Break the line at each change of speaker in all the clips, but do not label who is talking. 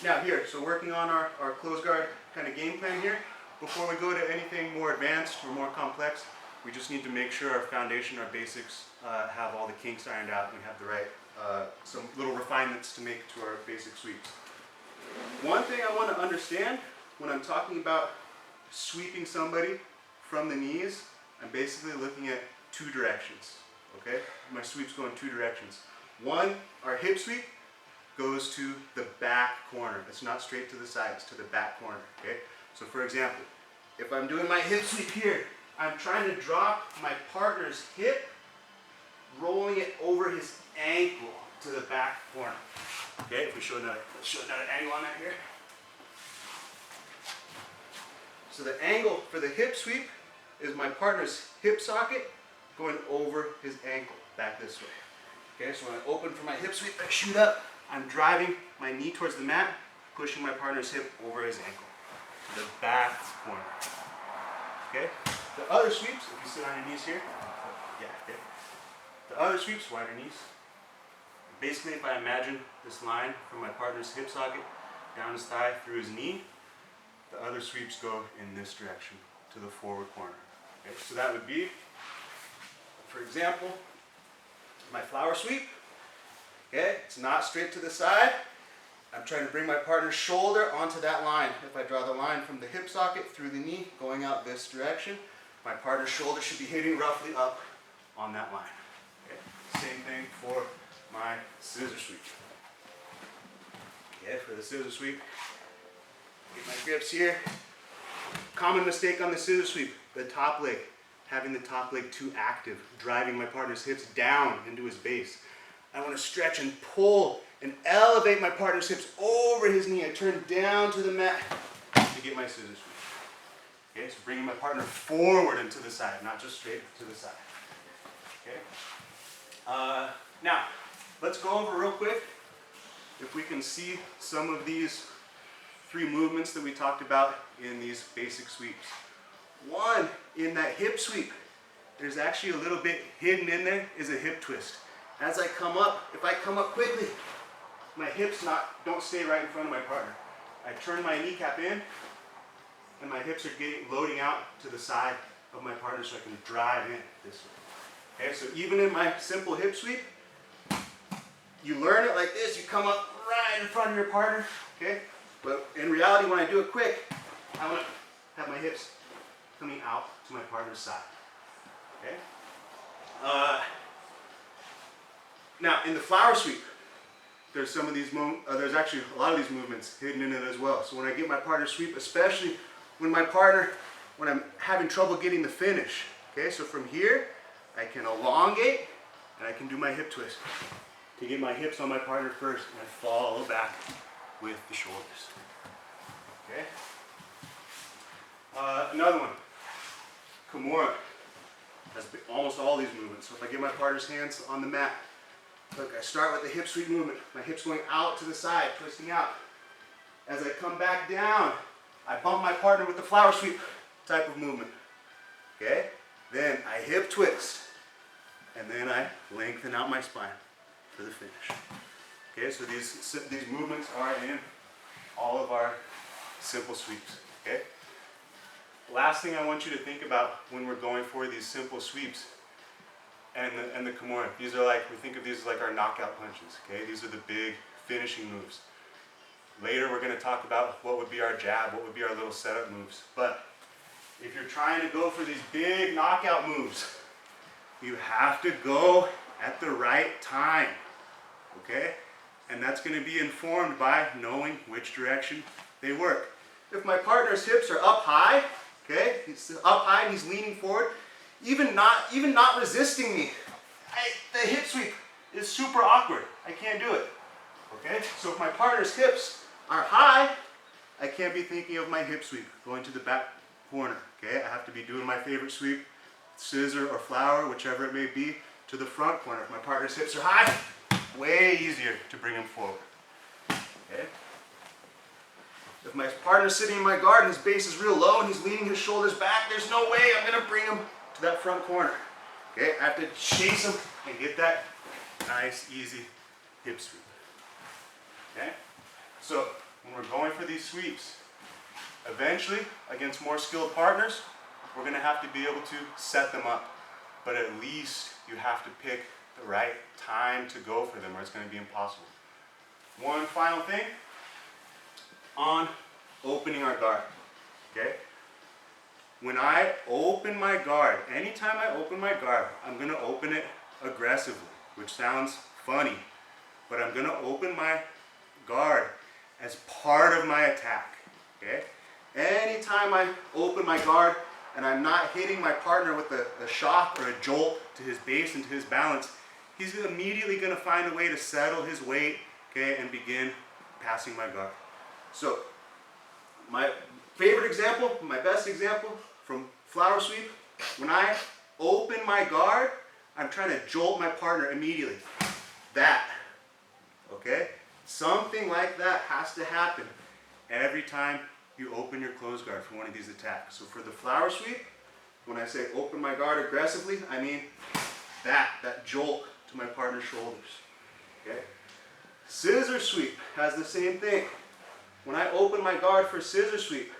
Now here, so working on our close guard kind of game plan here. Before we go to anything more advanced or more complex, we just need to make sure our foundation, our basics have all the kinks ironed out and we have the right, some little refinements to make to our basic sweeps. One thing I want to understand when I'm talking about sweeping somebody from the knees, I'm basically looking at two directions, okay? My sweeps go in two directions. One, our hip sweep goes to the back corner. It's not straight to the side, it's to the back corner, okay? So for example, if I'm doing my hip sweep here, I'm trying to drop my partner's hip, rolling it over his ankle to the back corner. Okay, if we show another, let's show another angle on that here. So the angle for the hip sweep is my partner's hip socket going over his ankle, back this way. Okay, so when I open for my hip sweep, I shoot up, I'm driving my knee towards the mat, pushing my partner's hip over his ankle to the back corner. Okay, the other sweeps, if you sit on your knees here, yeah, okay. The other sweeps, wider knees. Basically, if I imagine this line from my partner's hip socket down his thigh through his knee, the other sweeps go in this direction to the forward corner. Okay, so that would be, for example, my flower sweep. Okay, it's not straight to the side. I'm trying to bring my partner's shoulder onto that line. If I draw the line from the hip socket through the knee, going out this direction, my partner's shoulder should be hitting roughly up on that line. Okay, same thing for my scissor sweep. Okay, for the scissor sweep, get my grips here. Common mistake on the scissor sweep, the top leg, having the top leg too active, driving my partner's hips down into his base. I want to stretch and pull and elevate my partner's hips over his knee. I turn down to the mat to get my scissor sweep. Okay, so bringing my partner forward and to the side, not just straight to the side. Okay. Now, let's go over real quick if we can see some of these three movements that we talked about in these basic sweeps. One, in that hip sweep, there's actually a little bit hidden in there, is a hip twist. As I come up, if I come up quickly, my hips don't stay right in front of my partner. I turn my kneecap in, and my hips are loading out to the side of my partner so I can drive in this way. Okay, so even in my simple hip sweep, you learn it like this, you come up right in front of your partner, okay? But in reality, when I do it quick, I want to have my hips coming out to my partner's side, okay? Now, in the flower sweep, there's some of these there's actually a lot of these movements hidden in it as well. So when I get my partner sweep, especially when I'm having trouble getting the finish, okay? So from here, I can elongate and I can do my hip twist to get my hips on my partner first, and I follow back with the shoulders. Okay. Another one, Kimura, has almost all these movements. So if I get my partner's hands on the mat, look, I start with the hip sweep movement. My hips going out to the side, twisting out. As I come back down, I bump my partner with the flower sweep type of movement. Okay. Then I hip twist, and then I lengthen out my spine for the finish. Okay, so these movements are in all of our simple sweeps. Okay. Last thing I want you to think about when we're going for these simple sweeps and the Kimura. These are like, we think of these as like our knockout punches. Okay, these are the big finishing moves. Later we're going to talk about what would be our jab, what would be our little setup moves. But if you're trying to go for these big knockout moves, you have to go at the right time. Okay? And that's going to be informed by knowing which direction they work. If my partner's hips are up high, okay, he's up high and he's leaning forward, even not resisting me, the hip sweep is super awkward. I can't do it. Okay? So if my partner's hips are high, I can't be thinking of my hip sweep going to the back corner. Okay? I have to be doing my favorite sweep, scissor or flower, whichever it may be, to the front corner. If my partner's hips are high, way easier to bring him forward. Okay? If my partner's sitting in my guard and his base is real low and he's leaning his shoulders back, there's no way I'm going to bring him to that front corner. Okay? I have to chase him and get that nice, easy hip sweep. Okay? So, when when we're going for these sweeps, eventually, against more skilled partners, we're going to have to be able to set them up. But at least you have to pick the right time to go for them or it's going to be impossible. One final thing on opening our guard, okay? When I open my guard, anytime I open my guard, I'm going to open it aggressively, which sounds funny, but I'm going to open my guard as part of my attack, okay? Anytime I open my guard and I'm not hitting my partner with a shock or a jolt to his base and to his balance, he's immediately going to find a way to settle his weight, okay, and begin passing my guard. So, my favorite example, my best example from flower sweep, when I open my guard, I'm trying to jolt my partner immediately. That, okay? Something like that has to happen every time you open your closed guard for one of these attacks. So for the flower sweep, when I say open my guard aggressively, I mean that jolt to my partner's shoulders, okay? Scissor sweep has the same thing. When I open my guard for scissor sweep,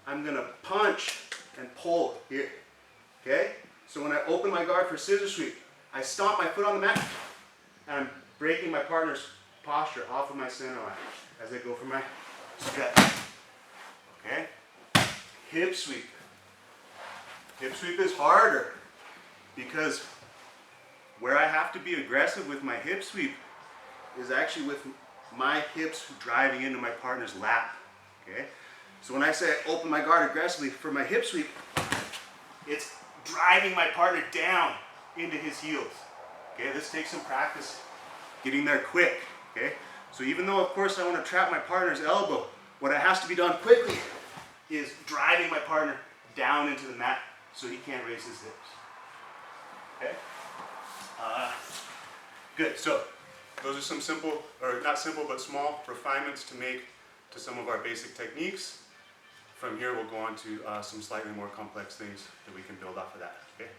I'm gonna punch and pull here, okay? So when I open my guard for scissor sweep, I stomp my foot on the mat and I'm breaking my partner's posture off of my center line as I go for my stretch, okay? Hip sweep. Hip sweep is harder because where I have to be aggressive with my hip sweep is actually with my hips driving into my partner's lap, okay? So when I say I open my guard aggressively for my hip sweep, it's driving my partner down into his heels, okay? This takes some practice getting there quick, okay? So even though, of course, I want to trap my partner's elbow, what has to be done quickly is driving my partner down into the mat so he can't raise his hips, okay? Good, so those are some simple, or not simple, but small refinements to make to some of our basic techniques. From here, we'll go on to some slightly more complex things that we can build off of that, okay?